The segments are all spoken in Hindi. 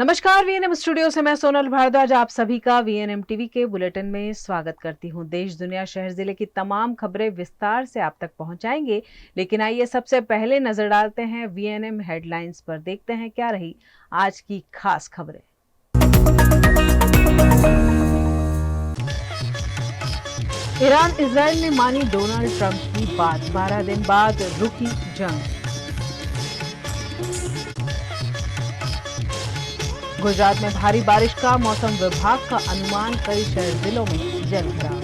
नमस्कार, वीएनएम स्टूडियो से मैं सोनल भारद्वाज आप सभी का वीएनएम टीवी के बुलेटिन में स्वागत करती हूं। देश, दुनिया, शहर, जिले की तमाम खबरें विस्तार से आप तक पहुंचाएंगे, लेकिन आइए सबसे पहले नजर डालते हैं वीएनएम हेडलाइंस पर। देखते हैं क्या रही आज की खास खबरें। ईरान इजराइल ने मानी डोनाल्ड ट्रंप की बात, 12 दिन बाद रुकी जंग। गुजरात में भारी बारिश का मौसम विभाग का अनुमान, कई शहर जिलों में जलभराव।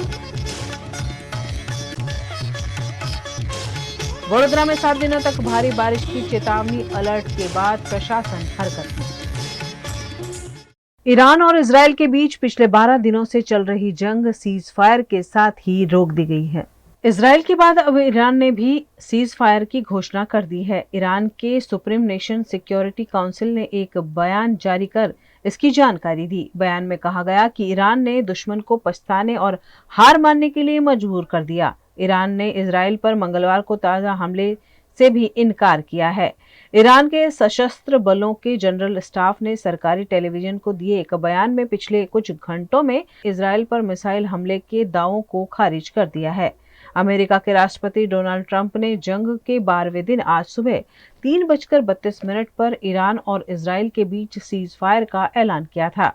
वडोदरा में 7 दिनों तक भारी बारिश की चेतावनी, अलर्ट के बाद प्रशासन हरकत में। ईरान और इजराइल के बीच पिछले 12 दिनों से चल रही जंग सीज फायर के साथ ही रोक दी गई है। इजराइल के बाद अब ईरान ने भी सीज फायर की घोषणा कर दी है। ईरान के सुप्रीम नेशन सिक्योरिटी काउंसिल ने एक बयान जारी कर इसकी जानकारी दी। बयान में कहा गया कि ईरान ने दुश्मन को पछताने और हार मानने के लिए मजबूर कर दिया। ईरान ने इजराइल पर मंगलवार को ताजा हमले से भी इनकार किया है। ईरान के सशस्त्र बलों के जनरल स्टाफ ने सरकारी टेलीविजन को दिए एक बयान में पिछले कुछ घंटों में इजराइल पर मिसाइल हमले के दावों को खारिज कर दिया है। अमेरिका के राष्ट्रपति डोनाल्ड ट्रंप ने जंग के 12वें दिन आज सुबह 3:32 पर ईरान और इजराइल के बीच सीज फायर का ऐलान किया था।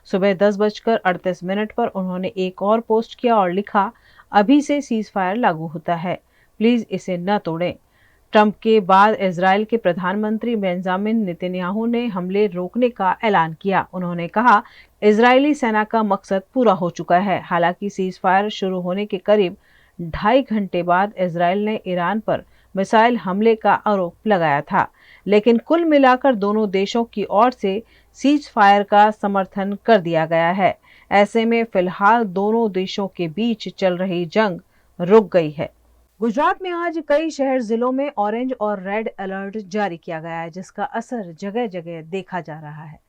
सुबह 10:38 पर उन्होंने एक और पोस्ट किया और लिखा, अभी से सीज फायर लागू होता है, प्लीज इसे न तोड़ें। ट्रंप के बाद इजराइल के प्रधानमंत्री बेंजामिन नेतन्याहू ने हमले रोकने का ऐलान किया। उन्होंने कहा, इजरायली सेना का मकसद पूरा हो चुका है। हालांकि सीज फायर शुरू होने के करीब 2.5 घंटे बाद इजराइल ने ईरान पर मिसाइल हमले का आरोप लगाया था, लेकिन कुल मिलाकर दोनों देशों की ओर से सीज फायर का समर्थन कर दिया गया है। ऐसे में फिलहाल दोनों देशों के बीच चल रही जंग रुक गई है। गुजरात में आज कई शहर जिलों में ऑरेंज और रेड अलर्ट जारी किया गया है, जिसका असर जगह जगह देखा जा रहा है।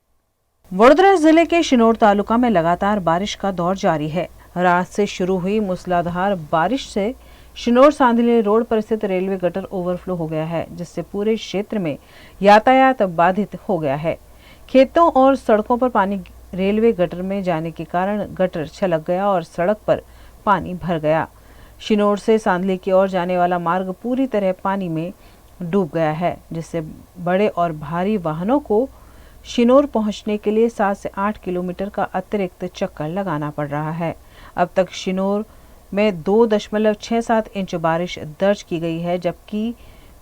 वडोदरा जिले के शिनोर तालुका में लगातार बारिश का दौर जारी है। रात से शुरू हुई मूसलाधार बारिश से शिनोर सांधली रोड पर स्थित रेलवे गटर ओवरफ्लो हो गया है, जिससे पूरे क्षेत्र में यातायात बाधित हो गया है। खेतों और सड़कों पर पानी रेलवे गटर में जाने के कारण गटर छलक गया और सड़क पर पानी भर गया। शिनोर से सांधली की ओर जाने वाला मार्ग पूरी तरह पानी में डूब गया है, जिससे बड़े और भारी वाहनों को शिनोर पहुंचने के लिए 7 से 8 किलोमीटर का अतिरिक्त चक्कर लगाना पड़ रहा है। अब तक शिनोर में 2.67 इंच बारिश दर्ज की गई है, जबकि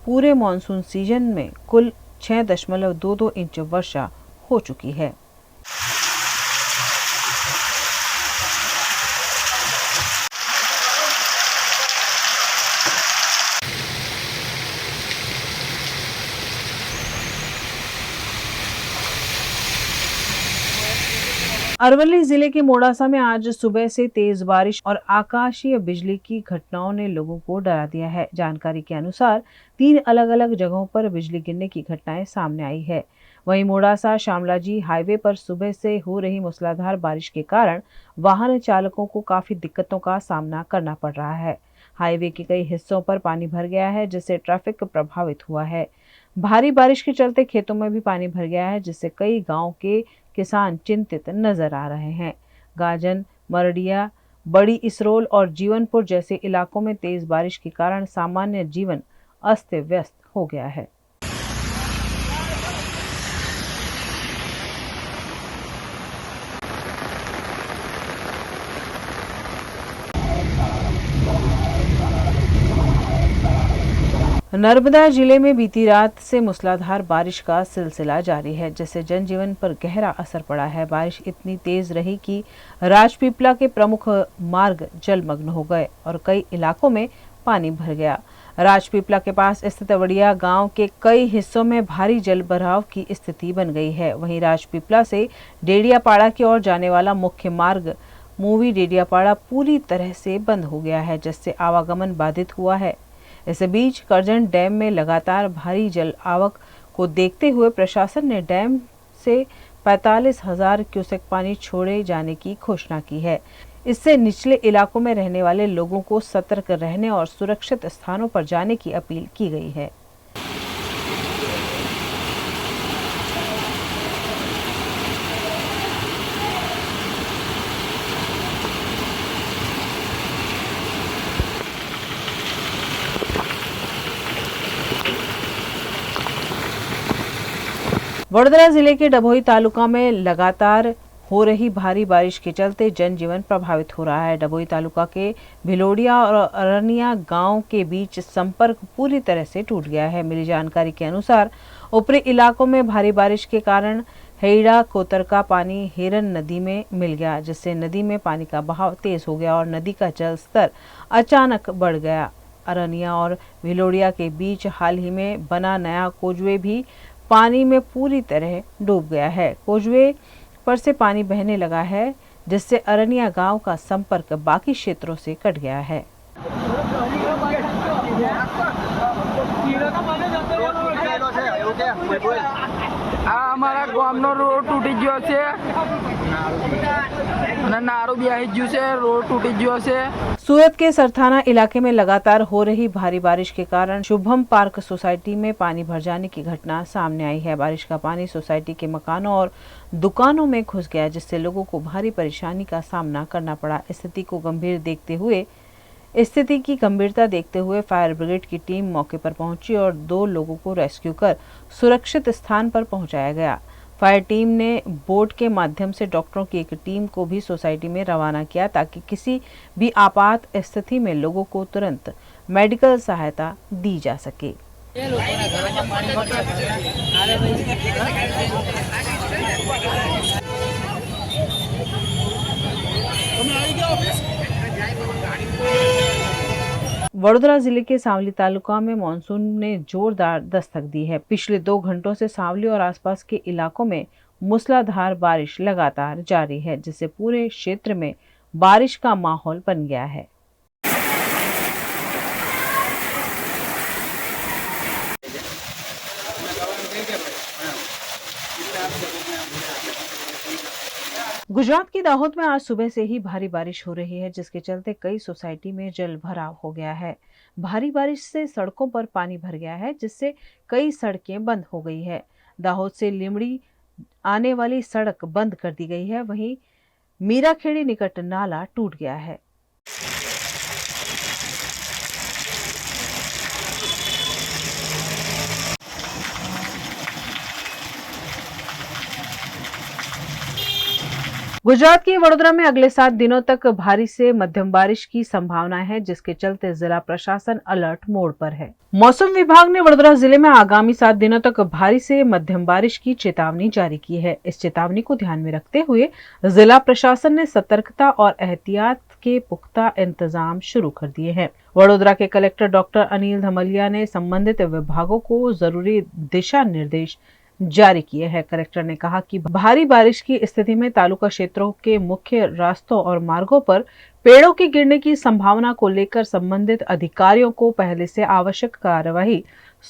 पूरे मानसून सीजन में कुल 6.22 इंच वर्षा हो चुकी है। अरवली जिले के मोड़ासा में आज सुबह से तेज बारिश और आकाशीय बिजली की घटनाओं ने लोगों को डरा दिया है। जानकारी के अनुसार 3 अलग अलग जगहों पर बिजली गिरने की घटनाएं सामने आई है। वहीं मोड़ासा शामलाजी हाईवे पर सुबह से हो रही मूसलाधार बारिश के कारण वाहन चालकों को काफी दिक्कतों का सामना करना पड़ रहा है। हाईवे के कई हिस्सों पर पानी भर गया है, जिससे ट्रैफिक प्रभावित हुआ है। भारी बारिश के चलते खेतों में भी पानी भर गया है, जिससे कई गांव के किसान चिंतित नजर आ रहे हैं। गाजन, मरडिया, बड़ी इसरोल और जीवनपुर जैसे इलाकों में तेज बारिश के कारण सामान्य जीवन अस्त व्यस्त हो गया है। नर्मदा जिले में बीती रात से मूसलाधार बारिश का सिलसिला जारी है, जिससे जनजीवन पर गहरा असर पड़ा है। बारिश इतनी तेज रही कि राजपीपला के प्रमुख मार्ग जलमग्न हो गए और कई इलाकों में पानी भर गया। राजपीपला के पास स्थित वड़िया गांव के कई हिस्सों में भारी जलभराव की स्थिति बन गई है। वहीं राजपीपला से डेडियापाड़ा की ओर जाने वाला मुख्य मार्ग मूवी डेडियापाड़ा पूरी तरह से बंद हो गया है, जिससे आवागमन बाधित हुआ है। इस बीच करजन डैम में लगातार भारी जल आवक को देखते हुए प्रशासन ने डैम से 45,000 क्यूसेक पानी छोड़े जाने की घोषणा की है। इससे निचले इलाकों में रहने वाले लोगों को सतर्क रहने और सुरक्षित स्थानों पर जाने की अपील की गई है। वडोदरा जिले के डभोई तालुका में लगातार हो रही भारी बारिश के चलते जनजीवन प्रभावित हो रहा है। डभोई तालुका के भिलोड़िया और अरनिया गांव के बीच संपर्क पूरी तरह से टूट गया है। मिली जानकारी के अनुसार ऊपरी इलाकों में भारी बारिश के कारण हेड़ा कोतर का पानी हिरन नदी में मिल गया, जिससे नदी में पानी का बहाव तेज हो गया और नदी का जल स्तर अचानक बढ़ गया। अरनिया और भिलोड़िया के बीच हाल ही में बना नया कोजवे भी पानी में पूरी तरह डूब गया है। कोजवे पर से पानी बहने लगा है, जिससे अरनिया गांव का संपर्क बाकी क्षेत्रों से कट गया है। हमारा गामनो रोड टूटी गयो छे અને નારું બી આવી ગયું છે, રોડ टूटी गयो છે। सूरत के सरथाना इलाके में लगातार हो रही भारी बारिश के कारण शुभम पार्क सोसाइटी में पानी भर जाने की घटना सामने आई है। बारिश का पानी सोसाइटी के मकानों और दुकानों में घुस गया, जिससे लोगों को भारी परेशानी का सामना करना पड़ा। स्थिति की गंभीरता देखते हुए फायर ब्रिगेड की टीम मौके पर पहुंची और 2 लोगों को रेस्क्यू कर सुरक्षित स्थान पर पहुंचाया गया। फायर टीम ने बोट के माध्यम से डॉक्टरों की एक टीम को भी सोसाइटी में रवाना किया, ताकि किसी भी आपात स्थिति में लोगों को तुरंत मेडिकल सहायता दी जा सके। वडोदरा जिले के सांवली तालुका में मानसून ने जोरदार दस्तक दी है। पिछले 2 घंटों से सांवली और आसपास के इलाकों में मूसलाधार बारिश लगातार जारी है, जिससे पूरे क्षेत्र में बारिश का माहौल बन गया है। गुजरात के दाहोद में आज सुबह से ही भारी बारिश हो रही है, जिसके चलते कई सोसाइटी में जल भराव हो गया है। भारी बारिश से सड़कों पर पानी भर गया है, जिससे कई सड़कें बंद हो गई है। दाहोद से लिमड़ी आने वाली सड़क बंद कर दी गई है। वहीं मीराखेड़ी निकट नाला टूट गया है। गुजरात के वडोदरा में अगले 7 दिनों तक भारी से मध्यम बारिश की संभावना है, जिसके चलते जिला प्रशासन अलर्ट मोड पर है। मौसम विभाग ने वडोदरा जिले में आगामी 7 दिनों तक भारी से मध्यम बारिश की चेतावनी जारी की है। इस चेतावनी को ध्यान में रखते हुए जिला प्रशासन ने सतर्कता और एहतियात के पुख्ता इंतजाम शुरू कर दिए हैं। वडोदरा के कलेक्टर डॉक्टर अनिल धमलिया ने संबंधित विभागों को जरूरी दिशा निर्देश जारी किए हैं। कलेक्टर ने कहा कि भारी बारिश की स्थिति में तालुका क्षेत्रों के मुख्य रास्तों और मार्गों पर पेड़ों के गिरने की संभावना को लेकर संबंधित अधिकारियों को पहले से आवश्यक कार्यवाही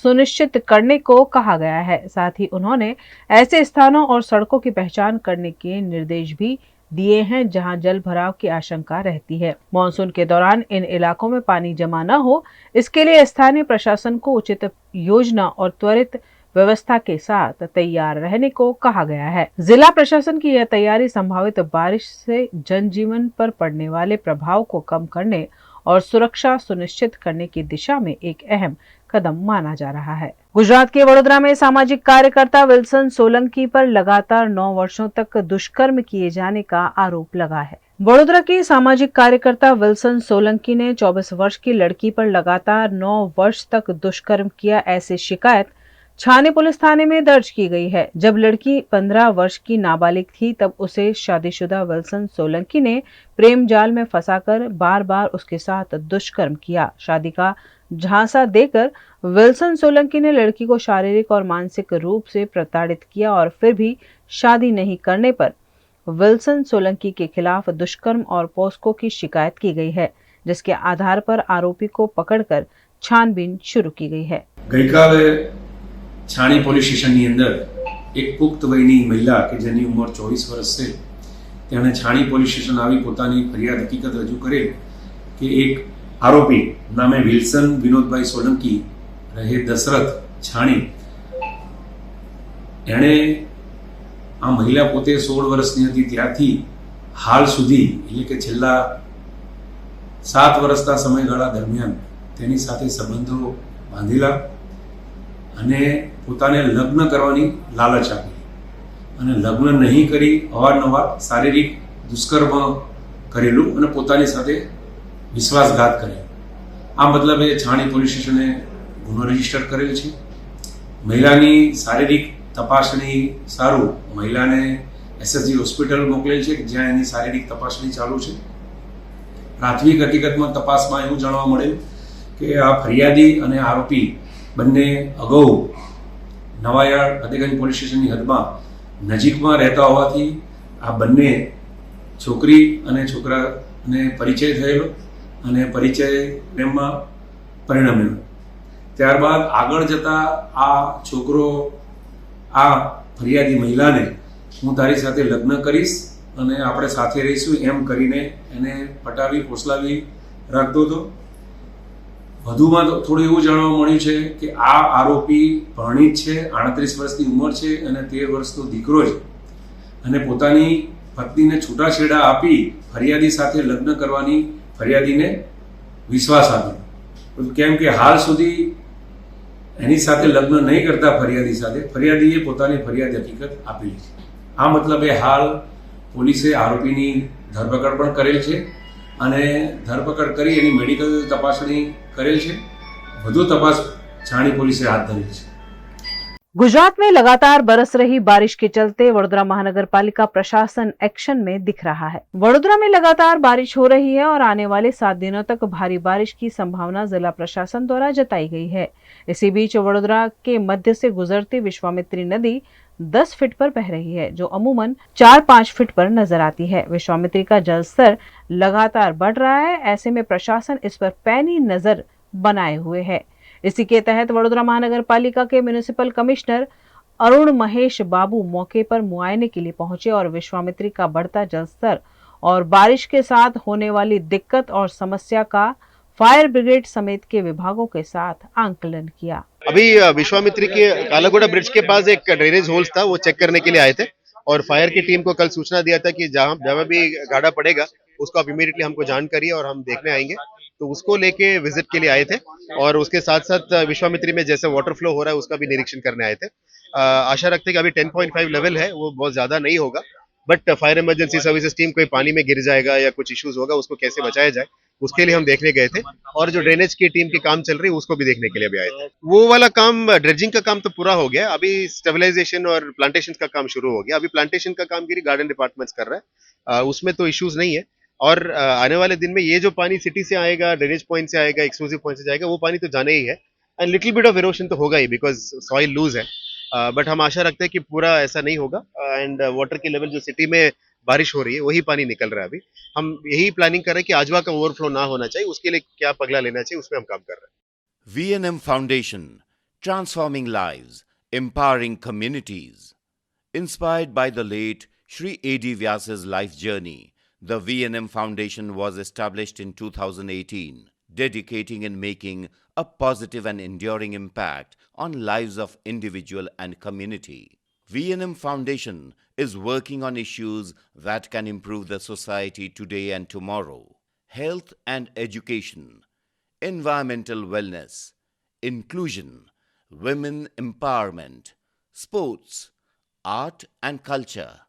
सुनिश्चित करने को कहा गया है। साथ ही उन्होंने ऐसे स्थानों और सड़कों की पहचान करने के निर्देश भी दिए हैं जहां जल भराव की आशंका रहती है। मानसून के दौरान इन इलाकों में पानी जमा न हो, इसके लिए स्थानीय प्रशासन को उचित योजना और त्वरित व्यवस्था के साथ तैयार रहने को कहा गया है। जिला प्रशासन की यह तैयारी संभावित बारिश से जनजीवन पर पड़ने वाले प्रभाव को कम करने और सुरक्षा सुनिश्चित करने की दिशा में एक अहम कदम माना जा रहा है। गुजरात के वडोदरा में सामाजिक कार्यकर्ता विल्सन सोलंकी पर लगातार 9 वर्षों तक दुष्कर्म किए जाने का आरोप लगा है। वडोदरा के सामाजिक कार्यकर्ता विल्सन सोलंकी ने 24 वर्ष की लड़की पर लगातार 9 वर्ष तक दुष्कर्म किया, ऐसी शिकायत छाने पुलिस थाने में दर्ज की गई है। जब लड़की 15 वर्ष की नाबालिग थी, तब उसे शादीशुदा विल्सन सोलंकी ने प्रेम जाल में फंसाकर बार बार उसके साथ दुष्कर्म किया। शादी का झांसा देकर विल्सन सोलंकी ने लड़की को शारीरिक और मानसिक रूप से प्रताड़ित किया और फिर भी शादी नहीं करने पर विल्सन सोलंकी के खिलाफ दुष्कर्म और पोस्को की शिकायत की गई है, जिसके आधार पर आरोपी को पकड़कर छानबीन शुरू की गई है। छाणी पोलीस स्टेशनની અંદર એક પુખ્ત વયની મહિલા કે જેની ઉંમર 24 વર્ષ છે તેણે છાણી પોલીસ સ્ટેશન આવી પોતાની ફરિયાદ હકીકત રજૂ કરે કે એક આરોપી નામે વિલ્સન વિનોદભાઈ સોલંકી રહે દશરથ છાણી એણે આ મહિલા પોતે 16 વર્ષની હતી ત્યારથી હાલ સુધી એટલે કે છેલ્લા 7 વર્ષના સમયગાળા દરમિયાન તેની સાથે સંબંધો બાંધેલા અને પોતાને લગ્ન કરવાની લાલચ આપી અને લગ્ન નહીં કરી અવારનવાર શારીરિક દુષ્કર્મ કરેલું અને પોતાની સાથે વિશ્વાસઘાત કરેલો. આ મતલબે છાણી પોલીસ સ્ટેશને ગુનો રજીસ્ટર કરેલ છે. મહિલાની શારીરિક તપાસણી સારું મહિલાને એસએસજી હોસ્પિટલ મોકલેલ છે જ્યાં એની શારીરિક તપાસણી ચાલુ છે. પ્રાથમિક હકીકતમાં તપાસમાં એવું જાણવા મળેલ કે આ ફરિયાદી અને આરોપી બંને અગાઉ નવાયાર્ડ ફતેગંજ પોલીસ સ્ટેશનની હદમાં નજીકમાં રહેતા હોવાથી આ બંને છોકરી અને છોકરાને પરિચય થયેલો અને પરિચય પ્રેમમાં પરિણમેલો. ત્યારબાદ આગળ જતા આ છોકરો આ ફરિયાદી મહિલાને હું તારી સાથે લગ્ન કરીશ અને આપણે સાથે રહીશું એમ કરીને એને પટાવી પોસલાવી રાખતો હતો. વધુમાં તો થોડું એવું જાણવા મળ્યું છે કે આ આરોપી પરણિત છે, 38 વર્ષની ઉંમર છે અને 13 વર્ષનો દીકરો છે અને પોતાની પત્નીને છૂટાછેડા આપી ફરિયાદી સાથે લગ્ન કરવાની ફરિયાદીને વિશ્વાસ આપ્યો. કેમ કે હાલ સુધી એની સાથે લગ્ન નહીં કરતા ફરિયાદીએ પોતાની ફરિયાદ હકીકત આપેલી છે. આ મતલબે હાલ પોલીસે આરોપીની ધરપકડ પણ કરેલ છે અને ધરપકડ કરી એની મેડિકલ તપાસણી કરેલ છે. વધુ તપાસ છાણી पुलिस हाथ धरी है। गुजरात में लगातार बरस रही बारिश के चलते वडोदरा महानगर पालिका प्रशासन एक्शन में दिख रहा है। वडोदरा में लगातार बारिश हो रही है और आने वाले 7 दिनों तक भारी बारिश की संभावना जिला प्रशासन द्वारा जताई गई है। इसी बीच वडोदरा के मध्य से गुजरती विश्वामित्री नदी 10 फीट पर बह रही है, जो अमूमन 4-5 फीट पर नजर आती है। विश्वामित्री का जल स्तर लगातार बढ़ रहा है, ऐसे में प्रशासन इस पर पैनी नजर बनाए हुए है। इसी के तहत वडोदरा महानगर पालिका के म्युनिसिपल कमिश्नर अरुण महेश बाबू मौके पर मुआयने के लिए पहुंचे और विश्वामित्री का बढ़ता जल स्तर और बारिश के साथ होने वाली दिक्कत और समस्या का फायर ब्रिगेड समेत के विभागों के साथ आंकलन किया। अभी विश्वामित्री के कालागोड़ा ब्रिज के पास एक ड्रेनेज होल्स था, वो चेक करने के लिए आए थे और फायर की टीम को कल सूचना दिया था कि जहाँ भी गाड़ा पड़ेगा उसको आप इमीडिएटली हमको जान करिए और हम देखने आएंगे। तो उसको लेके विजिट के लिए आए थे और उसके साथ साथ विश्वामित्री में जैसे वाटर फ्लो हो रहा है उसका भी निरीक्षण करने आए थे। आशा रखते हैं कि अभी 10.5 लेवल है, वो बहुत ज्यादा नहीं होगा, but fire emergency services team कोई पानी में गिर जाएगा या कुछ इश्यूज होगा उसको कैसे बचाया जाए उसके लिए हम देखने गए थे। और जो ड्रेनेज की टीम की काम चल रही है उसको भी देखने के लिए भी आए थे। वो वाला काम ड्रेजिंग का काम तो पूरा हो गया, अभी स्टेबलाइजेशन और प्लांटेशन का काम शुरू हो गया। अभी प्लांटेशन का कामगिरी गार्डन डिपार्टमेंट्स कर रहा है, उसमें तो इश्यूज नहीं है। और आने वाले दिन में ये जो पानी सिटी से आएगा, ड्रेनेज पॉइंट से आएगा, एक्सक्लूसिव पॉइंट से जाएगा, वो पानी तो जाने ही है and little bit of erosion तो होगा ही बिकॉज सॉइल लूज है। बट हम आशा रखते हैं कि पूरा ऐसा नहीं होगा एंड वाटर की लेवल जो सिटी में बारिश हो रही है वही पानी निकल रहा है। अभी हम यही प्लानिंग कर रहे हैं कि आजवा का ओवरफ्लो ना होना चाहिए, उसके लिए क्या पगला लेना चाहिए उसमें हम काम कर रहे हैं। VNM Foundation, transforming lives, empowering communities. Inspired by the late Shri A.D. Vyas's life journey, the VNM Foundation was established in 2018, dedicating and making a positive and enduring impact on lives of individual and community. VNM Foundation is working on issues that can improve the society today and tomorrow: health and education, environmental wellness, inclusion, women empowerment, sports, art and culture.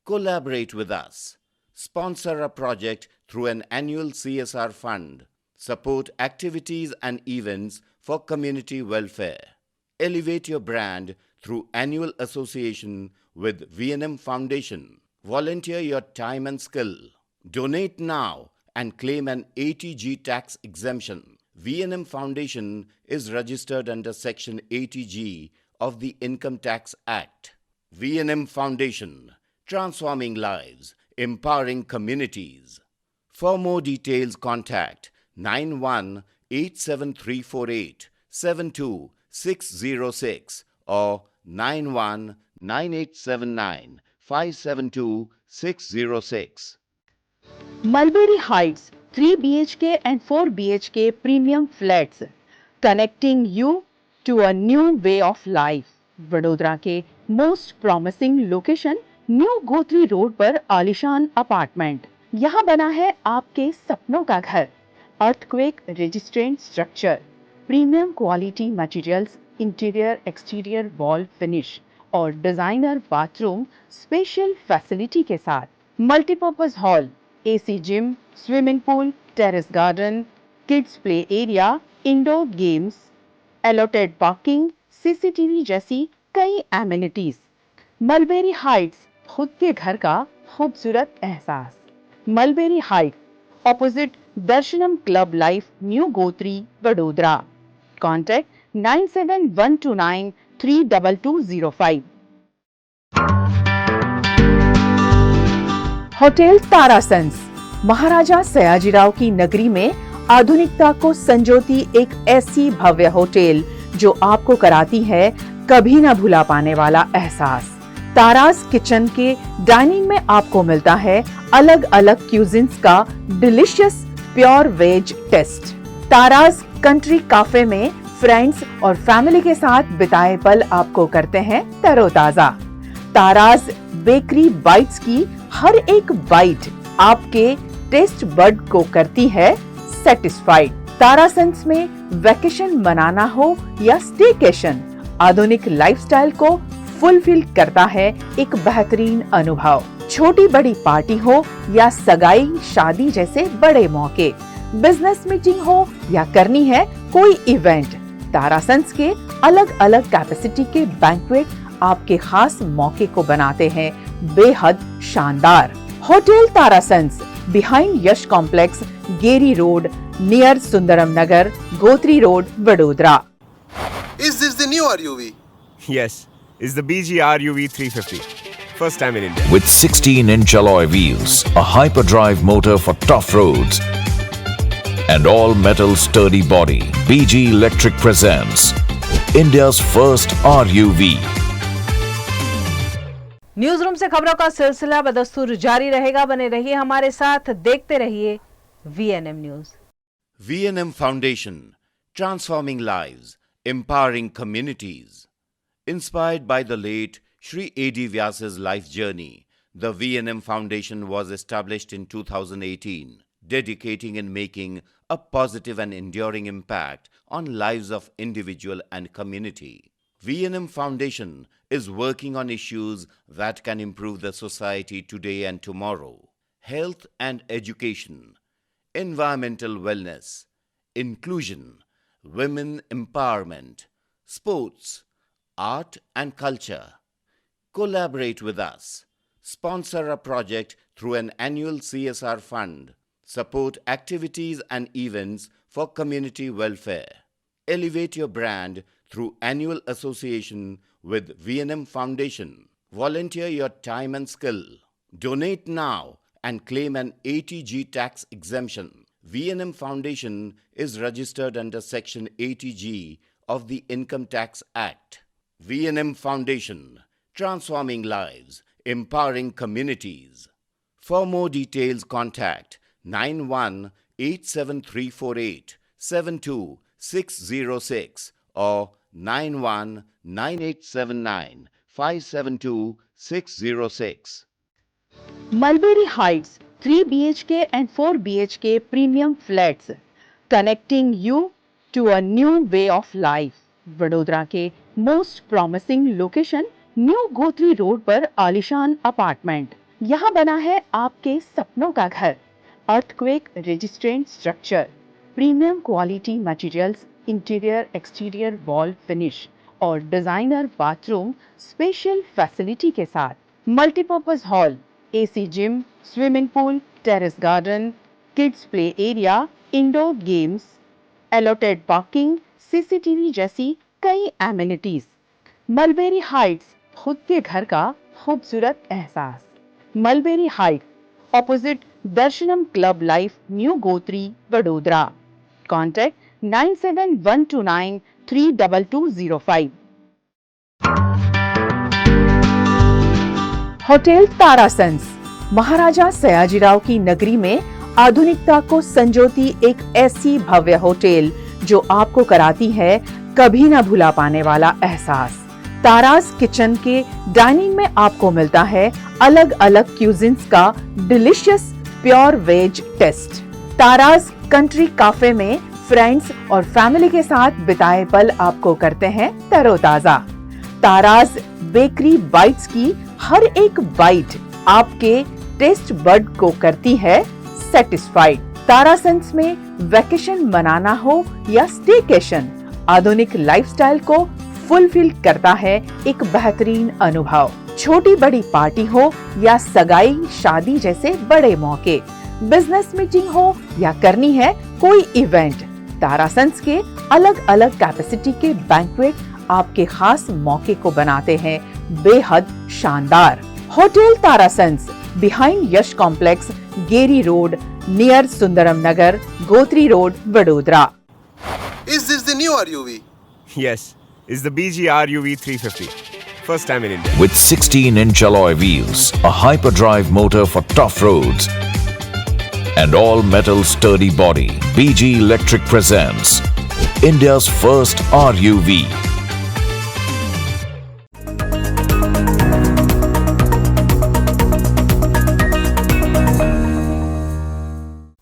Collaborate with us. Sponsor a project through an annual CSR fund. Support activities and events for community welfare. Elevate your brand through annual association with VNM Foundation. Volunteer your time and skill. Donate now and claim an ATG tax exemption. VNM Foundation is registered under Section 80G of the Income Tax Act. VNM Foundation, transforming lives, empowering communities. For more details, contact 918734872606 or 919879572606. Mulberry Heights 3 BHK and 4 BHK premium flats, connecting you to a new way of life. Vadodara के most promising location new Gotri road पर आलिशान अपार्टमेंट। यहाँ बना है आपके सपनों का घर। Earthquake resistant structure, premium quality materials, interior exterior wall finish और डिजाइनर बाथरूम स्पेशल फैसिलिटी के साथ। Multipurpose hall, AC gym, swimming pool, terrace garden, kids play area, indoor games, allotted parking, CCTV जैसी कई एमिनिटीज। मलबेरी हाइट्स, खुद के घर का खूबसूरत एहसास। Mulberry Height, opposite Darshanam Club Life, New Gotri, Vadodara. Contact 9712932205। Hotel Tarasons, Maharaja Sayajirao की नगरी में आधुनिकता को संजोती एक ऐसी भव्य होटल जो आपको कराती है कभी न भुला पाने वाला एहसास। तारास किचन के डाइनिंग में आपको मिलता है अलग अलग क्यूजिन्स का delicious pure veg taste. Taras Country Cafe में फ्रेंड्स और फैमिली के साथ बिताए पल आपको करते हैं तरोताजा। तारास बेकरी बाइट्स की हर एक बाइट आपके टेस्ट बड को करती है सेटिस्फाइड। तारासंस में वैकेशन मनाना हो या स्टेकेशन, आधुनिक लाइफस्टाइल को फुलफिल करता है एक बेहतरीन अनुभव। छोटी बड़ी पार्टी हो या सगाई शादी जैसे बड़े मौके, बिजनेस मीटिंग हो या करनी है कोई इवेंट, तारासंस के अलग अलग कैपेसिटी के बैंक्वेट आपके खास मौके को बनाते हैं बेहद शानदार। Hotel Tarasons, behind Yash complex, Geri road, near Sundaram Nagar, Gotri road, Vadodara. Is this the new RUV? Yes, it's the BG RUV 350. First time in India. With 16-inch alloy wheels, a hyperdrive motor for tough roads, and all-metal sturdy body, BG Electric presents India's first RUV. News room से खबरों का सिलसिला बदस्तूर जारी रहेगा। बने रहिए हमारे साथ, देखते रहिए VNM news. VNM Foundation, transforming lives, empowering communities. Inspired by the late Shri A.D. Vyas's life journey, the VNM Foundation was established in 2018, dedicating and making a positive and enduring impact on lives of individual and community. VNM Foundation is working on issues that can improve the society today and tomorrow. Health and education, environmental wellness, inclusion, women empowerment, sports, art and culture. Collaborate with us. Sponsor a project through an annual CSR fund. Support activities and events for community welfare. Elevate your brand through annual association with VNM Foundation. Volunteer your time and skill. Donate now and claim an ATG tax exemption. VNM Foundation is registered under Section 80G of the Income Tax Act. VNM Foundation, transforming lives, empowering communities. For more details, contact 918738 72606 or 919879 572 606. Mulberry Heights 3 BHK and 4 BHK premium flats, connecting you to a new way of life. Vadodara के most promising location new Gotri road पर आलिशान अपार्टमेंट। यहाँ बना है आपके सपनों का घर। Earthquake resistant structure, premium quality materials, interior exterior wall finish और डिजाइनर बाथरूम स्पेशल फैसिलिटी के साथ। Multipurpose hall, AC gym, swimming pool, terrace garden, kids play area, indoor games, allotted parking, CCTV जैसी कई एमिनिटीज। मलबेरी हाइट्स, खुद के घर का खूबसूरत एहसास। Mulberry Height, opposite Darshanam Club Life, New Gotri, Vadodara. Contact 9712932205। Hotel Tarasons, Maharaja Sayajirao की नगरी में आधुनिकता को संजोती एक ऐसी भव्य होटल जो आपको कराती है कभी न भुला पाने वाला एहसास। तारास किचन के डाइनिंग में आपको मिलता है अलग अलग क्यूजिन्स का delicious pure veg taste. Taras Country Cafe में फ्रेंड्स और फैमिली के साथ बिताए पल आपको करते हैं तरोताजा। ताराज बेकरी बाइट्स की हर एक बाइट आपके टेस्ट बड को करती है सेटिस्फाइड। तारासंस में वैकेशन मनाना हो या स्टेकेशन, आधुनिक लाइफस्टाइल को फुलफिल करता है एक बेहतरीन अनुभव। छोटी बड़ी पार्टी हो या सगाई शादी जैसे बड़े मौके, बिजनेस मीटिंग हो या करनी है कोई इवेंट, तारासंस के अलग अलग कैपेसिटी के बैंक्वेट आपके खास मौके को बनाते हैं बेहद शानदार। Hotel Tarasons behind Yash complex, Geri road, near Sundaram Nagar, Gotri road, Vadodara. Is this the new RUV? Yes, it's the BG RUV 350. First time in India. With 16-inch alloy wheels, a hyperdrive motor for tough roads, and all-metal sturdy body, BG Electric presents India's first RUV.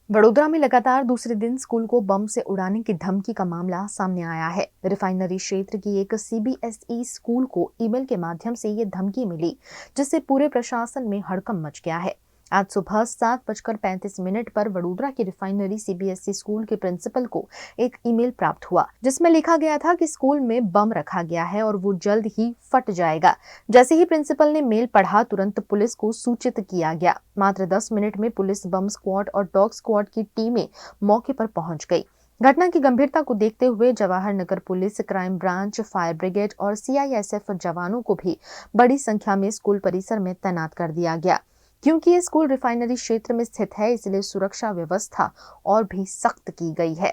Vadodara में लगातार दूसरे दिन स्कूल को बम से उड़ाने की धमकी का मामला सामने आया है। रिफाइनरी क्षेत्र की एक CBSE स्कूल को ईमेल के माध्यम से ये धमकी मिली, जिससे पूरे प्रशासन में हड़कंप मच गया है। आज सुबह 7:35 पर वडोदरा की रिफाइनरी CBSE स्कूल के प्रिंसिपल को एक ईमेल प्राप्त हुआ, जिसमें लिखा गया था कि स्कूल में बम रखा गया है और वो जल्द ही फट जाएगा। जैसे ही प्रिंसिपल ने मेल पढ़ा, तुरंत पुलिस को सूचित किया गया। मात्र 10 मिनट में पुलिस, बम स्क्वाड और डॉग स्क्वाड की टीमें मौके पर पहुंच गई। घटना की गंभीरता को देखते हुए Jawahar Nagar police, crime branch, fire brigade और CISF जवानों को भी बड़ी संख्या में स्कूल परिसर में तैनात कर दिया गया। क्योंकि ये स्कूल रिफाइनरी क्षेत्र में स्थित है, इसलिए सुरक्षा व्यवस्था और भी सख्त की गई है।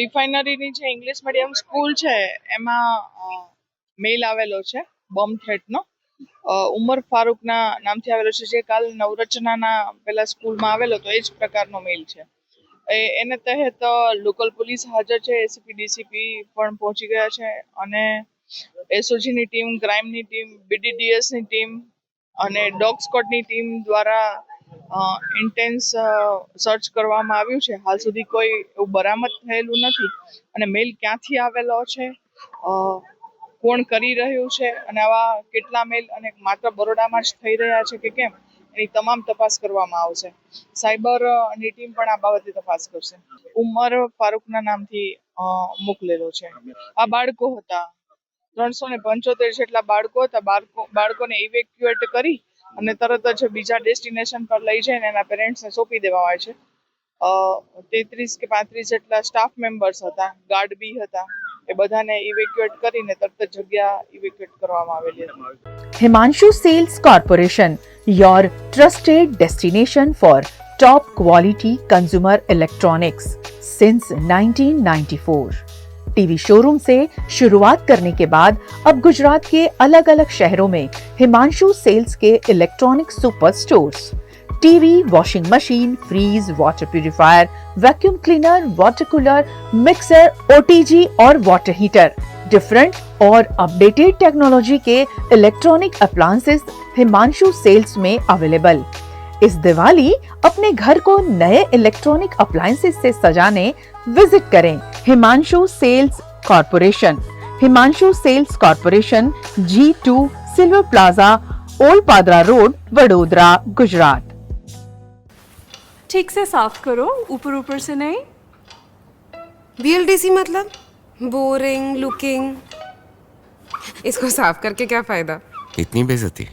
રિફાઇનરીની જે ઇંગ્લિશ મીડિયમ સ્કૂલ છે એમાં મેલ આવેલો છે બોમ્બ થ્રેટનો, ઉમર ફારૂકના નામથી આવેલો છે, જે કાલ નવરચનાના પેલા સ્કૂલમાં આવેલો તો એ જ પ્રકારનો મેલ છે। એને તહેત લોકલ પોલીસ હાજર છે, ACP DCP પણ પહોંચી ગયા છે અને SOGની ટીમ, ક્રાઇમની ટીમ, BDDSની ટીમ અને ડોગ સ્ક્વોડની ટીમ દ્વારા ઇન્ટેન્સ સર્ચ કરવામાં આવ્યું છે। હાલ સુધી કોઈ એવું બરામદ થયેલું નથી અને મેલ ક્યાંથી આવેલો છે, કોણ કરી રહ્યું છે અને આવા કેટલા મેલ અને માત્ર બરોડામાં જ થઈ રહ્યા છે કે કેમ, એની તમામ તપાસ કરવામાં આવશે। સાયબરની ટીમ પણ આ બાબતે તપાસ કરશે। ઉમર ફારૂકના નામથી મોકલેલો છે। આ બાળકો હતા, 375 જેટલા બાળકો હતા। બાળકોને ઇવેક્યુએટ કરી અને તરત જ બીજા ડેસ્ટિનેશન પર લઈ જઈને એના પેરેન્ટ્સને સોંપી દેવામાં આવે છે। 33 કે 35 જેટલા સ્ટાફ મેમ્બર્સ હતા, ગાર્ડ બી હતા, એ બધાને ઇવેક્યુએટ કરીને તરત જ જગ્યા ઇવેક્યુએટ કરવામાં આવેલી હતી। Himanshu sales corporation, your trusted destination for top quality consumer electronics since 1994। TV showroom से शुरुआत करने के बाद अब गुजरात के अलग अलग शहरों में हिमांशु सेल्स के electronic super stores, TV, washing machine, fridge, water purifier, vacuum cleaner, water cooler, mixer, OTG और वाटर हीटर, डिफरेंट और अपडेटेड टेक्नोलॉजी के इलेक्ट्रॉनिक अप्लायंसेस हिमांशु सेल्स में अवेलेबल। इस दिवाली अपने घर को नए इलेक्ट्रॉनिक अप्लायंसेस से सजाने विजिट करें Himanshu sales Corporation. Himanshu sales Corporation, G2 Silver Plaza, old Padra road, Vadodara, Gujarat. ठीक से साफ करो, ऊपर ऊपर से नहीं। BLDC मतलब बोरिंग लुकिंग, इसको साफ करके क्या फायदा? इतनी बेइज्जती।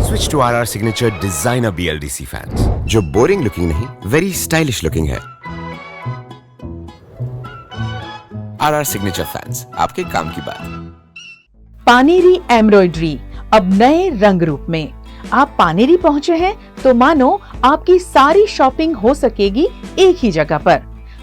Switch to RR Signature Designer BLDC fans, जो बोरिंग लुकिंग नहीं, वेरी स्टाइलिश लुकिंग है। RR Signature फैंस, आपके काम की बात। पानेरी एम्ब्रॉयडरी अब नए रंग रूप में। आप पानेरी पहुंचे हैं तो मानो आपकी सारी शॉपिंग हो सकेगी एक ही जगह पर।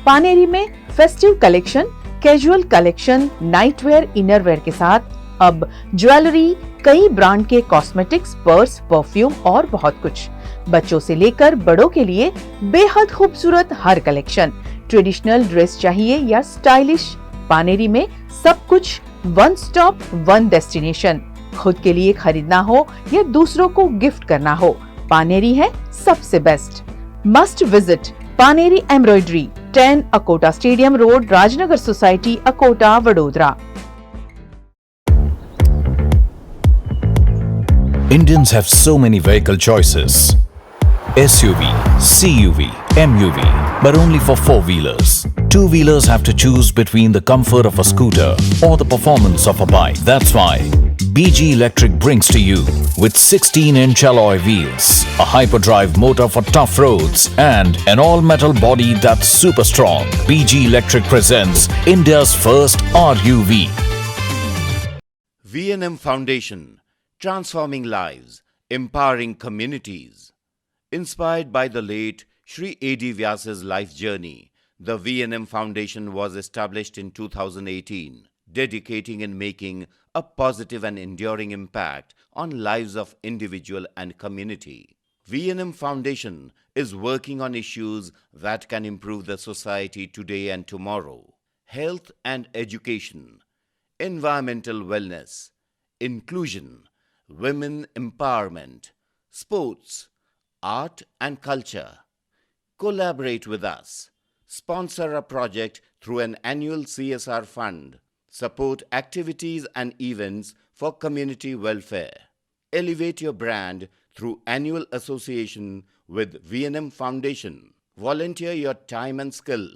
पानेरी में festive collection, casual collection, nightwear, innerwear के साथ अब ज्वेलरी, कई ब्रांड के कॉस्मेटिक्स, पर्स, परफ्यूम और बहुत कुछ। बच्चों से लेकर बड़ों के लिए बेहद खूबसूरत हर कलेक्शन। ट्रेडिशनल ड्रेस चाहिए या स्टाइलिश, पानेरी में सब कुछ वन स्टॉप वन डेस्टिनेशन। खुद के लिए खरीदना हो या दूसरों को गिफ्ट करना हो, पानेरी है सबसे best. Must visit Paneri embroidery, 10 Akota stadium road, Rajnagar society, Akota, Vadodara. Indians have so many vehicle choices. SUV, CUV, MUV, but only for four-wheelers. Two-wheelers have to choose between the comfort of a scooter or the performance of a bike. That's why BG Electric brings to you with 16-inch alloy wheels, a hyperdrive motor for tough roads, and an all-metal body that's super strong. BG Electric presents India's first RUV. V&M Foundation, transforming lives, empowering communities. Inspired by the late Sri A.D. Vyas's life journey, the V&M Foundation was established in 2018, dedicating and making a positive and enduring impact on lives of individual and community. V&M Foundation is working on issues that can improve the society today and tomorrow: health and education, environmental wellness, inclusion, women empowerment, sports, art and culture. Collaborate with us. Sponsor a project through an annual CSR fund. Support activities and events for community welfare. Elevate your brand through annual association with V&M Foundation. Volunteer your time and skill.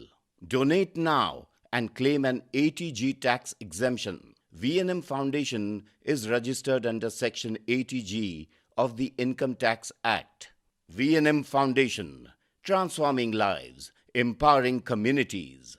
Donate now and claim an ATG tax exemption. V&M Foundation is registered under Section 80G of the Income Tax Act. V&M Foundation, transforming lives, empowering communities.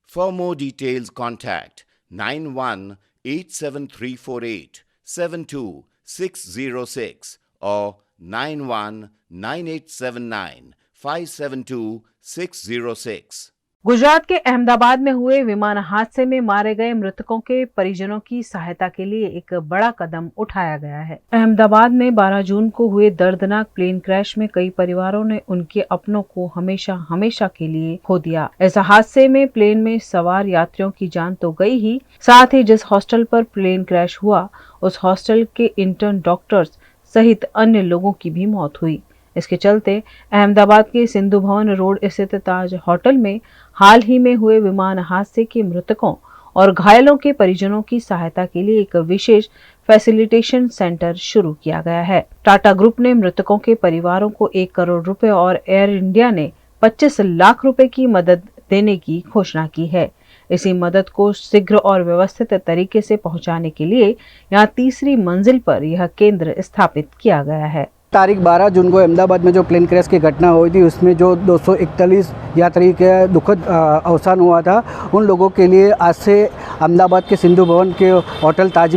For more details, contact 918734872606 or 919879572606. Gujarat के अहमदाबाद में हुए विमान हादसे में मारे गए मृतकों के परिजनों की सहायता के लिए एक बड़ा कदम उठाया गया है। अहमदाबाद में 12 जून को हुए दर्दनाक प्लेन क्रैश में कई परिवारों ने उनके अपनों को हमेशा के लिए खो दिया। इस हादसे में प्लेन में सवार यात्रियों की जान तो गई ही, साथ ही जिस हॉस्टल पर प्लेन क्रैश हुआ उस हॉस्टल के इंटर्न डॉक्टर्स सहित अन्य लोगों की भी मौत हुई। इसके चलते अहमदाबाद के सिंधु भवन रोड स्थित ताज होटल में हाल ही में हुए विमान हादसे के मृतकों और घायलों के परिजनों की सहायता के लिए एक विशेष फैसिलिटेशन सेंटर शुरू किया गया है। टाटा ग्रुप ने मृतकों के परिवारों को 1 करोड़ रुपए और एयर इंडिया ने 25 लाख रुपए की मदद देने की घोषणा की है। इसी मदद को शीघ्र और व्यवस्थित तरीके से पहुंचाने के लिए यहां तीसरी मंजिल पर यह केंद्र स्थापित किया गया है। तारीख 12 जून को अहमदाबाद में जो प्लेन क्रैश की घटना हुई थी उसमें जो 241 यात्री के दुखद अवसान हुआ था, उन लोगों के लिए आज से अहमदाबाद के सिंधु भवन के होटल ताज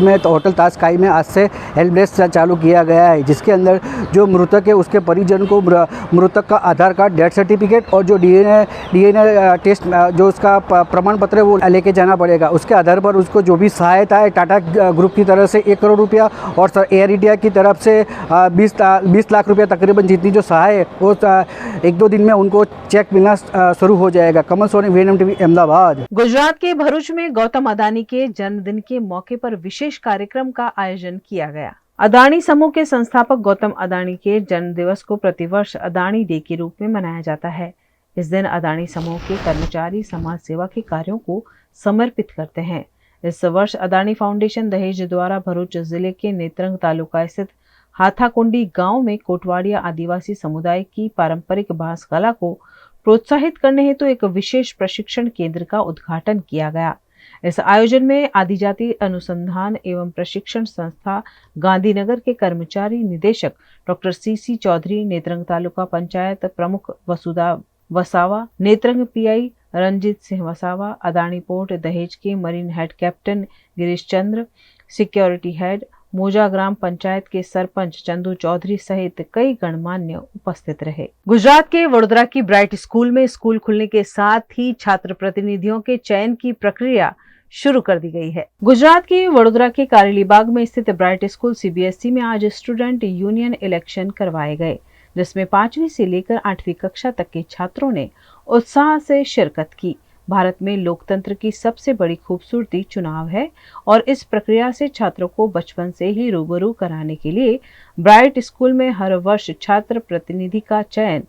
ताज स्काई में आज से हेल्प डेस्क चालू किया गया है, जिसके अंदर जो मृतक है उसके परिजन को मृतक का आधार कार्ड, डेथ सर्टिफिकेट और जो डीएनए टेस्ट जो उसका प्रमाण पत्र है वो लेके जाना पड़ेगा। उसके आधार पर उसको जो भी सहायता है टाटा ग्रुप की तरफ से 1 करोड़ रुपया और एयर इंडिया की तरफ से 20 लाख रुपया तकरीबन जितनी जो सहाय है वो 1-2 दिन में उनको चेक मिलना शुरू हो जाएगा। कमल सोनी, V&M टीवी, अहमदाबाद। गुजरात के भरूच में गौतम अदानी के जन्मदिन के मौके पर विशेष कार्यक्रम का आयोजन किया गया। अदानी समूह के संस्थापक गौतम अदानी के जन्म दिवस को प्रतिवर्ष अदानी डे के रूप में मनाया जाता है। इस दिन अदानी समूह के कर्मचारी समाज सेवा के कार्यों को समर्पित करते हैं। इस वर्ष अदानी फाउंडेशन दहेज द्वारा भरूच जिले के नेत्रंग तालुका स्थित हाथाकुंडी गांव में कोटवाड़िया आदिवासी समुदाय की पारंपरिक बांस कला को प्रोत्साहित करने हेतु एक विशेष प्रशिक्षण केंद्र का उद्घाटन किया गया। इस आयोजन में आदिजाति अनुसंधान एवं प्रशिक्षण संस्था गांधीनगर के कर्मचारी निदेशक डॉक्टर CC चौधरी, नेत्रंग तालुका पंचायत प्रमुख वसुधा वसावा, नेत्रंग PI रंजीत सिंह वसावा, अदानी पोर्ट दहेज के marine head captain Girish Chandra, security head मोजा ग्राम पंचायत के सरपंच चंदू चौधरी सहित कई गणमान्य उपस्थित रहे। गुजरात के वडोदरा की ब्राइट स्कूल में स्कूल खुलने के साथ ही छात्र प्रतिनिधियों के चयन की प्रक्रिया शुरू कर दी गई है। गुजरात के वडोदरा के कारेलीबाग में स्थित ब्राइट स्कूल CBSE में आज स्टूडेंट यूनियन इलेक्शन करवाए गए, जिसमें 5वीं से लेकर 8वीं कक्षा तक के छात्रों ने उत्साह से शिरकत की। भारत में लोकतंत्र की सबसे बड़ी खूबसूरती चुनाव है और इस प्रक्रिया से छात्रों को बचपन से ही रूबरू कराने के लिए ब्राइट स्कूल में हर वर्ष छात्र प्रतिनिधि का चयन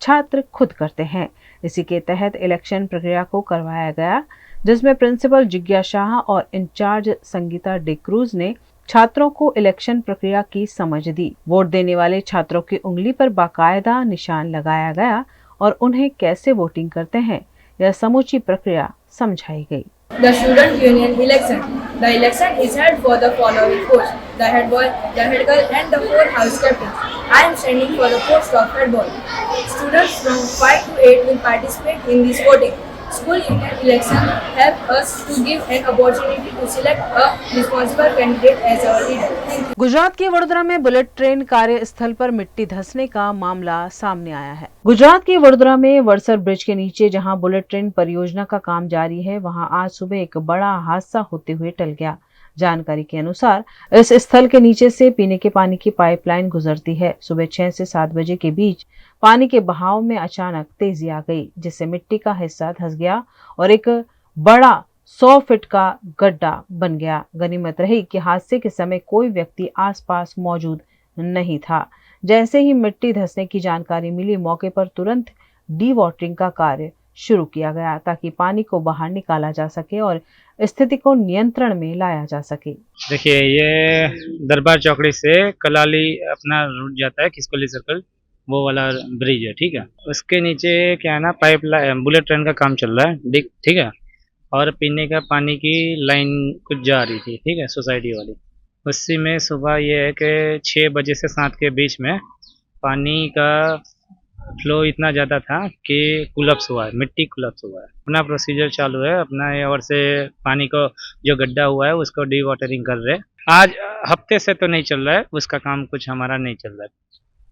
छात्र खुद करते हैं। इसी के तहत इलेक्शन प्रक्रिया को करवाया गया, जिसमें प्रिंसिपल जिज्ञा शाह और इंचार्ज संगीता डिक्रूज ने छात्रों को इलेक्शन प्रक्रिया की समझ दी। वोट देने वाले छात्रों की उंगली पर बाकायदा निशान लगाया गया और उन्हें कैसे वोटिंग करते हैं यह समूची प्रक्रिया समझाई गई। The student union election. The election is held for the following posts: the head boy, the head girl, and the 4 house captains. I am standing for the post of head boy. Students from 5 to 8 will participate in this voting. School union election help us to give an opportunity to select a responsible candidate as our leader. Thank you. Gujarat के वडोदरा में बुलेट ट्रेन कार्यस्थल पर मिट्टी धंसने का मामला सामने आया है। गुजरात के वडोदरा में वड़सर ब्रिज के नीचे जहां बुलेट ट्रेन परियोजना का काम जारी है, वहां आज सुबह एक बड़ा हादसा होते हुए टल गया। जानकारी के अनुसार इस स्थल के नीचे से पीने के पानी की पाइपलाइन गुजरती है। सुबह 6 से 7 बजे के बीच पानी के बहाव में अचानक तेजी आ गई, जिससे मिट्टी का हिस्सा धंस गया और एक बड़ा 100 फीट का गड्ढा बन गया। गनीमत रही कि हादसे के समय कोई व्यक्ति आसपास मौजूद नहीं था। जैसे ही मिट्टी धंसने की जानकारी मिली, मौके पर तुरंत डी वाटरिंग का कार्य शुरू किया गया ताकि पानी को बाहर निकाला जा सके और स्थिति को नियंत्रण में लाया जा सके। देखिए, ये दरबार चौकड़ी से कलाली अपना रूट जाता है, किसकोली सर्कल, वो वाला ब्रिज है, ठीक है। उसके नीचे क्या है ना, पाइप बुलेट ट्रेन का काम चल रहा है, ठीक है। और पीने का पानी की लाइन कुछ जा रही थी, ठीक है, सोसाइटी वाली। उसी में सुबह ये है कि 6 बजे से 7 के बीच में पानी का फ्लो इतना ज़्यादा था कि कोलैप्स हुआ है, मिट्टी कोलैप्स हुआ है। अपना प्रोसीजर चालू है, अपना और से पानी को जो गड्ढा हुआ है उसको डी वाटरिंग कर रहे। आज हफ्ते से तो नहीं चल रहा है, उसका काम कुछ हमारा नहीं चल रहा है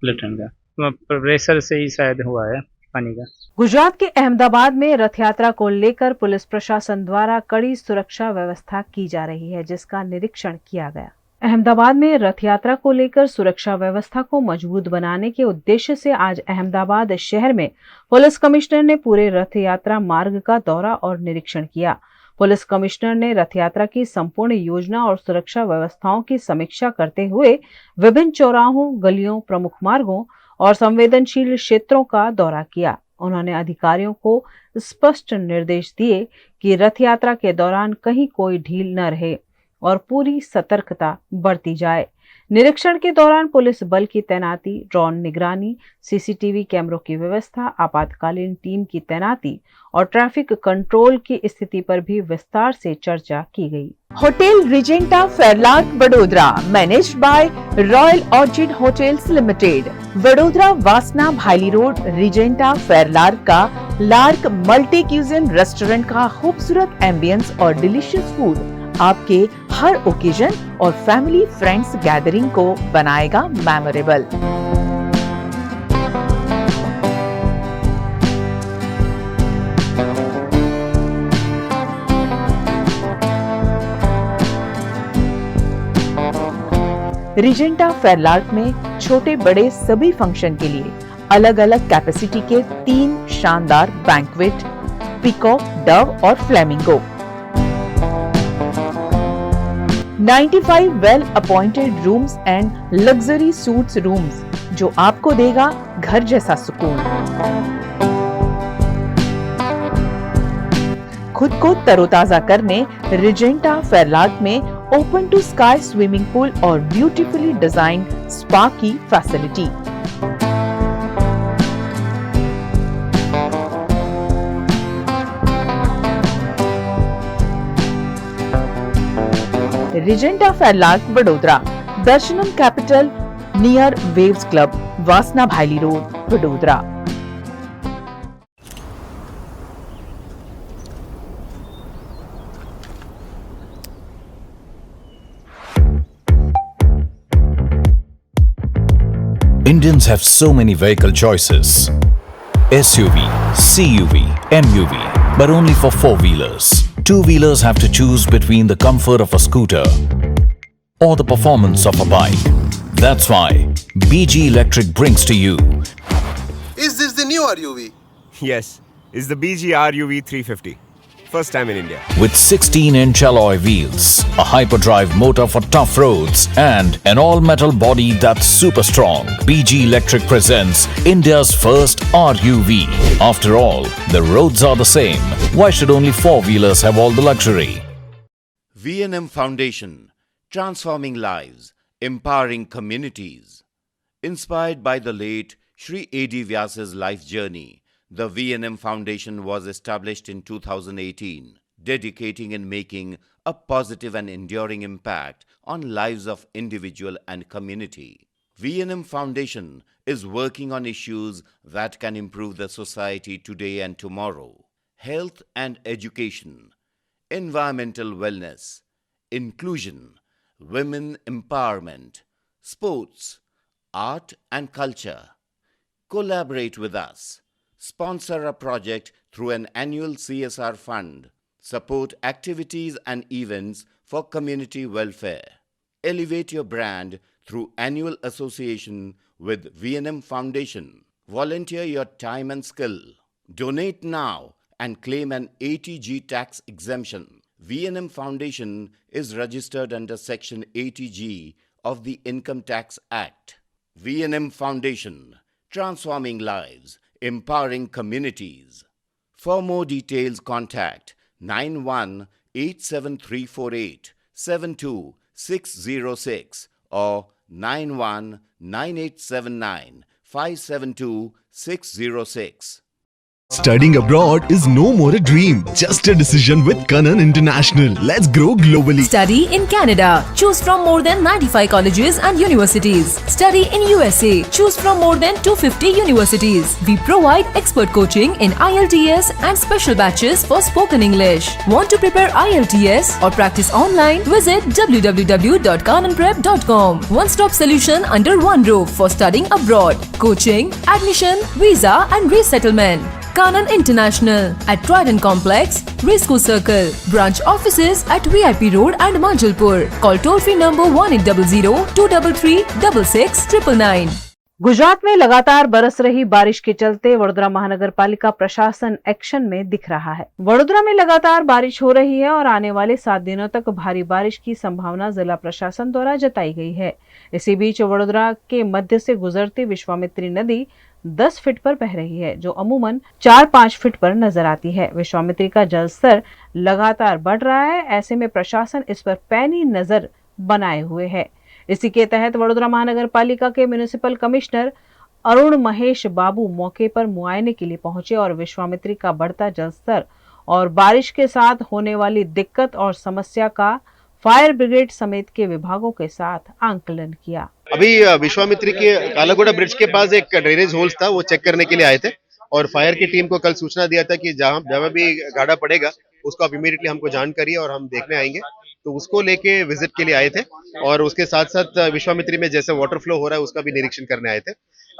बुलेट ट्रेन का, प्रेशर से ही शायद हुआ है पानी का। गुजरात के अहमदाबाद में रथ यात्रा को लेकर पुलिस प्रशासन द्वारा कड़ी सुरक्षा व्यवस्था की जा रही है, जिसका निरीक्षण किया गया। अहमदाबाद में रथ यात्रा को लेकर सुरक्षा व्यवस्था को मजबूत बनाने के उद्देश्य से आज अहमदाबाद शहर में पुलिस कमिश्नर ने पूरे रथ यात्रा मार्ग का दौरा और निरीक्षण किया। पुलिस कमिश्नर ने रथ यात्रा की संपूर्ण योजना और सुरक्षा व्यवस्थाओं की समीक्षा करते हुए विभिन्न चौराहों, गलियों, प्रमुख मार्गों और संवेदनशील क्षेत्रों का दौरा किया। उन्होंने अधिकारियों को स्पष्ट निर्देश दिए कि रथ यात्रा के दौरान कहीं कोई ढील न रहे और पूरी सतर्कता बरती जाए। निरीक्षण के दौरान पुलिस बल की तैनाती, ड्रोन निगरानी, सीसीटीवी कैमरों की व्यवस्था, आपातकालीन टीम की तैनाती और ट्रैफिक कंट्रोल की स्थिति पर भी विस्तार से चर्चा की गई। Hotel Regenta Fairlark Vadodara, managed by royal orchid hotels limited, Vadodara वासना भाईली रोड, रिजेंटा फेरलार्क का लार्क मल्टी क्यूजिन रेस्टोरेंट का खूबसूरत एम्बियंस और डिलीशियस फूड आपके हर ओकेजन और फैमिली फ्रेंड्स गैदरिंग को बनाएगा मेमोरेबल। रिजेंटा फेरलार्क में छोटे बड़े सभी फंक्शन के लिए अलग अलग कैपेसिटी के 3 शानदार बैंक्वेट, पीकॉक, डव और flamingo, 95 well appointed rooms and luxury suits rooms, जो आपको देगा घर जैसा सुकून। खुद को तरोताजा करने रिजेंटा फेरलार्क में open to sky swimming pool और ब्यूटीफुली डिजाइन स्पा की facility. Regenta Fairlark Vadodara, Darshanam Capital near Waves Club, Vasna Bhayli road, Vadodara. Indians have so many vehicle choices: SUV, CUV, MUV, but only for four-wheelers. Two-wheelers have to choose between the comfort of a scooter or the performance of a bike. That's why BG Electric brings to you. Is this the new RUV? Yes, it's the BG RUV 350. First time in India. With 16-inch alloy wheels, a hyperdrive motor for tough roads, and an all-metal body that's super strong, BG Electric presents India's first RUV. After all, the roads are the same. Why should only four-wheelers have all the luxury? V&M Foundation, transforming lives, empowering communities. Inspired by the late Sri A.D. Vyas's life journey, the V&M Foundation was established in 2018, dedicating and making a positive and enduring impact on lives of individual and community. V&M Foundation is working on issues that can improve the society today and tomorrow: health and education, environmental wellness, inclusion, women empowerment, sports, art and culture. Collaborate with us. Sponsor a project through an annual CSR fund. Support activities and events for community welfare. Elevate your brand through annual association with V&M Foundation. Volunteer your time and skill. Donate now and claim an ATG tax exemption. V&M Foundation is registered under Section 80G of the Income Tax Act. V&M Foundation, transforming lives, empowering communities. For more details, contact 918734872606 or 919879572606. Studying abroad is no more a dream, just a decision with Kanan International. Let's grow globally. Study in Canada. Choose from more than 95 colleges and universities. Study in USA. Choose from more than 250 universities. We provide expert coaching in IELTS and special batches for spoken English. Want to prepare IELTS or practice online? Visit www.kananprep.com. One-stop solution under one roof for studying abroad. Coaching, admission, visa and resettlement. Kanan International at Trident Complex, Resco Circle. Branch offices at VIP Road and Manjalpur. Call toll-free number 1800-233-6699. Gujarat में लगातार बरस रही बारिश के चलते वडोदरा महानगर पालिका प्रशासन एक्शन में दिख रहा है। वडोदरा में लगातार बारिश हो रही है और आने वाले 7 दिनों तक भारी बारिश की संभावना जिला प्रशासन द्वारा जताई गई है। इसी बीच वडोदरा के मध्य से गुजरती विश्वामित्री नदी 10 फीट पर बह रही है, जो अमूमन 4-5 फीट पर नजर आती है। विश्वामित्री का जल स्तर लगातार बढ़ रहा है, ऐसे में प्रशासन इस पर पैनी नजर बनाए हुए है। इसी के तहत वडोदरा महानगर पालिका के म्युनिसिपल कमिश्नर अरुण महेश बाबू मौके पर मुआयने के लिए पहुंचे और विश्वामित्री का बढ़ता जल स्तर और बारिश के साथ होने वाली दिक्कत और समस्या का फायर ब्रिगेड समेत के विभागों के साथ आंकलन किया। अभी विश्वामित्री के कालागोड़ा ब्रिज के पास एक ड्रेनेज होल्स था, वो चेक करने के लिए आए थे और फायर की टीम को कल सूचना दिया था कि जहां भी गाड़ा पड़ेगा उसको आप इमीडिएटली हमको जान करिए और हम देखने आएंगे। तो उसको लेके विजिट के लिए आए थे और उसके साथ साथ विश्वामित्री में जैसे वाटर फ्लो हो रहा है उसका भी निरीक्षण करने आए थे।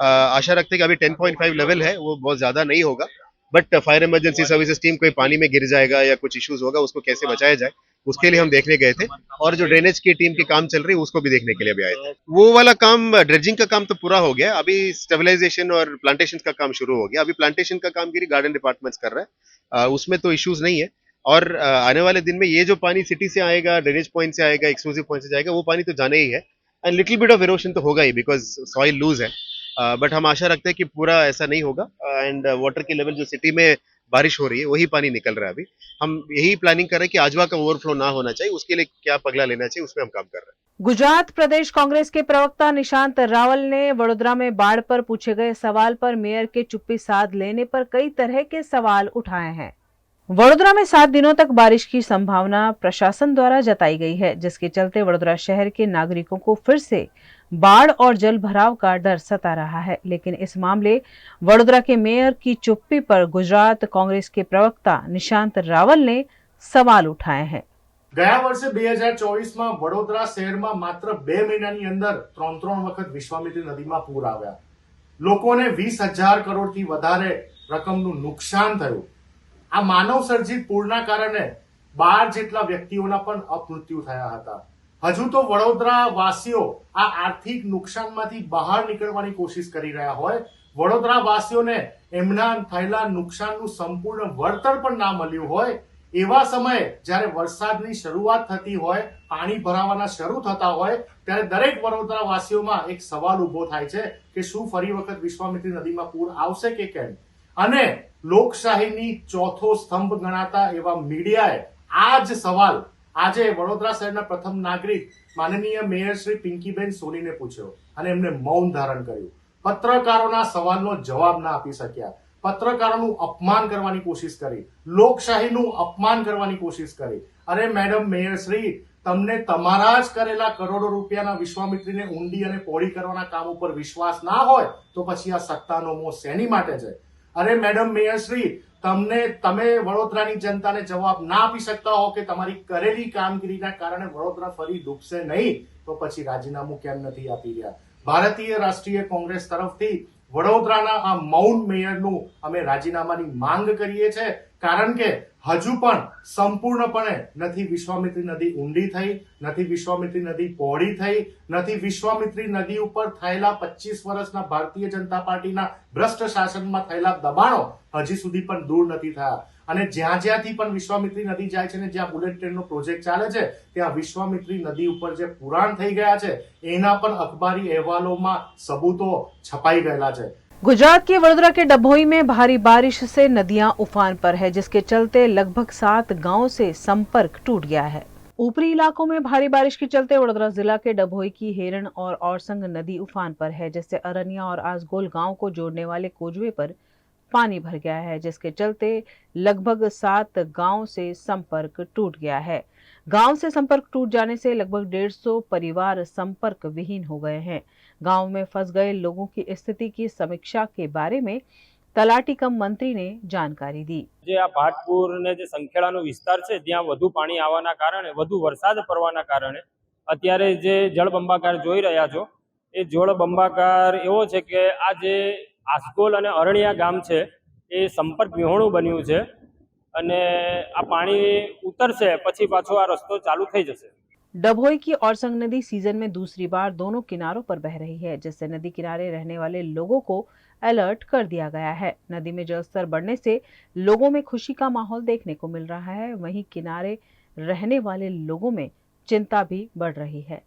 आशा रखते हैं कि अभी 10.5 लेवल है, वो बहुत ज्यादा नहीं होगा, but fire emergency services team कोई पानी में गिर जाएगा या कुछ इश्यूज होगा उसको कैसे बचाया जाए उसके लिए हम देखने गए थे। और जो ड्रेनेज की टीम की काम चल रही है उसको भी देखने के लिए भी आए थे। वो वाला काम, ड्रेजिंग का काम तो पूरा हो गया, अभी स्टेबलाइजेशन और प्लांटेशन का काम शुरू हो गया। अभी प्लांटेशन का कामगिरी गार्डन डिपार्टमेंट्स कर रहा है, उसमें तो इश्यूज नहीं है। और आने वाले दिन में ये जो पानी सिटी से आएगा, ड्रेनेज पॉइंट से आएगा, एक्सक्लूसिव पॉइंट से जाएगा, वो पानी तो जाने ही है and little bit of erosion तो होगा ही बिकॉज सॉइल लूज है। बट हम आशा रखते हैं कि पूरा ऐसा नहीं होगा एंड वाटर की लेवल जो सिटी में बारिश हो रही है वही पानी निकल रहा है। अभी हम यही प्लानिंग कर रहे हैं कि आजवा का ओवरफ्लो ना होना चाहिए, उसके लिए क्या पगला लेना चाहिए उसमें हम काम कर रहे हैं। गुजरात प्रदेश कांग्रेस के प्रवक्ता निशांत रावल ने वडोदरा में बाढ़ पर पूछे गए सवाल पर मेयर के चुप्पी साध लेने पर कई तरह के सवाल उठाए हैं। वडोदरा में 7 दिनों तक बारिश की संभावना प्रशासन द्वारा जताई गई है, जिसके चलते वडोदरा शहर के नागरिकों को फिर से बाढ़ और जल भराव का डर सता रहा है। लेकिन इस मामले वडोदरा के मेयर की चुप्पी पर गुजरात कांग्रेस के प्रवक्ता निशांत रावल ने सवाल उठाए हैं। ગયા વર્ષે 2024 માં વડોદરા શહેરમાં માત્ર 2 મહિનાની અંદર 3 વખત વિશ્વામિત્રી નદીમાં પૂર આવ્યા। લોકોને 20,000 કરોડથી વધારે રકમનું નુકસાન થયું। આ માનવ સર્જિત પૂરના કારણે 12 જેટલા વ્યક્તિઓના પણ અપમૃત્યુ થયા હતા। હજુ તો વડોદરા વાસીઓ આ આર્થિક નુકસાનમાંથી બહાર નીકળવાની કોશિશ કરી રહ્યા હોય, વડોદરા વાસીઓને એમના થયેલા નુકસાનનું સંપૂર્ણ વળતર પણ ના મળ્યું હોય, એવા સમયે જ્યારે વરસાદની શરૂઆત થતી હોય, પાણી ભરાવાના શરૂ થતા હોય, ત્યારે દરેક વડોદરા વાસીઓમાં એક સવાલ ઊભો થાય છે કે શું ફરી વખત વિશ્વામિત્રી નદીમાં પૂર આવશે કે કેમ? અને લોકશાહીની ચોથો સ્તંભ ગણાતા એવા મીડિયાએ આ જ સવાલ આજે વડોદરા શહેરના પ્રથમ નાગરિક માનનીય મેયર શ્રી પિંકીબેન સોનીને પૂછ્યો અને એમને મૌન ધારણ કર્યું. પત્રકારોના સવાલનો જવાબ ના આપી શક્યા, પત્રકારોનું અપમાન કરવાની કોશિશ કરી, લોકશાહીનું અપમાન કરવાની કોશિશ કરી. અરે મેડમ મેયર શ્રી, તમને તમારા જ કરેલા કરોડો રૂપિયાના વિશ્વામિત્રીને ઊંડી અને પહોળી કરવાના કામ ઉપર વિશ્વાસ ના હોય તો પછી આ સત્તાનો મોહ શેની માટે છે? અરે મેડમ મેયર શ્રી, તમે વડોદરાની જનતાને જવાબ ના આપી શકતા હો કે તમારી કરેલી કામગીરીના કારણે વડોદરા ફરી ડૂબશે નહીં, તો પછી રાજીનામું કેમ નથી આપી રહ્યા? ભારતીય રાષ્ટ્રીય કોંગ્રેસ તરફથી વડોદરાના આ મૌન મેયરનું અમે રાજીનામાની માંગ કરીએ છીએ, કારણ કે હજુ પણ સંપૂર્ણપણે નથી વિશ્વામિત્રી નદી ઊંડી થઈ, નથી વિશ્વામિત્રી નદી પહોળી થઈ, નથી વિશ્વામિત્રી નદી ઉપર થયેલા 25 વર્ષના ભારતીય જનતા પાર્ટીના ભ્રષ્ટ શાસનમાં થયેલા દબાણો હજી સુધી પણ દૂર નથી થયા. અને જ્યાંથી પણ વિશ્વામિત્રી નદી જાય છે ને જ્યાં બુલેટ ટ્રેનનો પ્રોજેક્ટ ચાલે છે ત્યાં વિશ્વામિત્રી નદી ઉપર જે પુરાણ થઈ ગયા છે એના પણ અખબારી અહેવાલોમાં સબૂતો છપાઈ ગયેલા છે. गुजरात के वडोदरा के डभोई में भारी बारिश से नदियां उफान पर है, जिसके चलते लगभग 7 गांवों से संपर्क टूट गया है. ऊपरी इलाकों में भारी बारिश के चलते वडोदरा जिला के डभोई की हेरण और औरसंग नदी उफान पर है, जिससे अरनिया और आसगोल गांव को जोड़ने वाले कोजवे पर पानी भर गया है, जिसके चलते लगभग 7 गांव से संपर्क टूट गया है. गांव से संपर्क टूट जाने से लगभग 150 परिवार संपर्क विहीन हो गए हैं. गांव में फंस गए लोगों की स्थिति की समीक्षा के बारे में तलाटी कम मंत्री ने जानकारी दी. જે આ ભાટપુર ને જે સંખેડાનો વિસ્તાર છે ત્યાં વધુ પાણી આવવાના કારણે, વધુ વરસાદ પડવાના કારણે અત્યારે જે જળબંબાકાર જોઈ રહ્યા છો એ જળબંબાકાર એવો છે કે આ જે આસગોલ અને અરણિયા ગામ છે એ સંપર્ક વિહોણું બન્યું છે અને આ પાણી ઉતરશે પછી પાછો આ રસ્તો ચાલુ થઈ જશે. डभोई की औरसंग नदी सीजन में दूसरी बार दोनों किनारों पर बह रही है, जिससे नदी किनारे रहने वाले लोगों को अलर्ट कर दिया गया है. नदी में जलस्तर बढ़ने से लोगों में खुशी का माहौल देखने को मिल रहा है, वहीं किनारे रहने वाले लोगों में चिंता भी बढ़ रही है.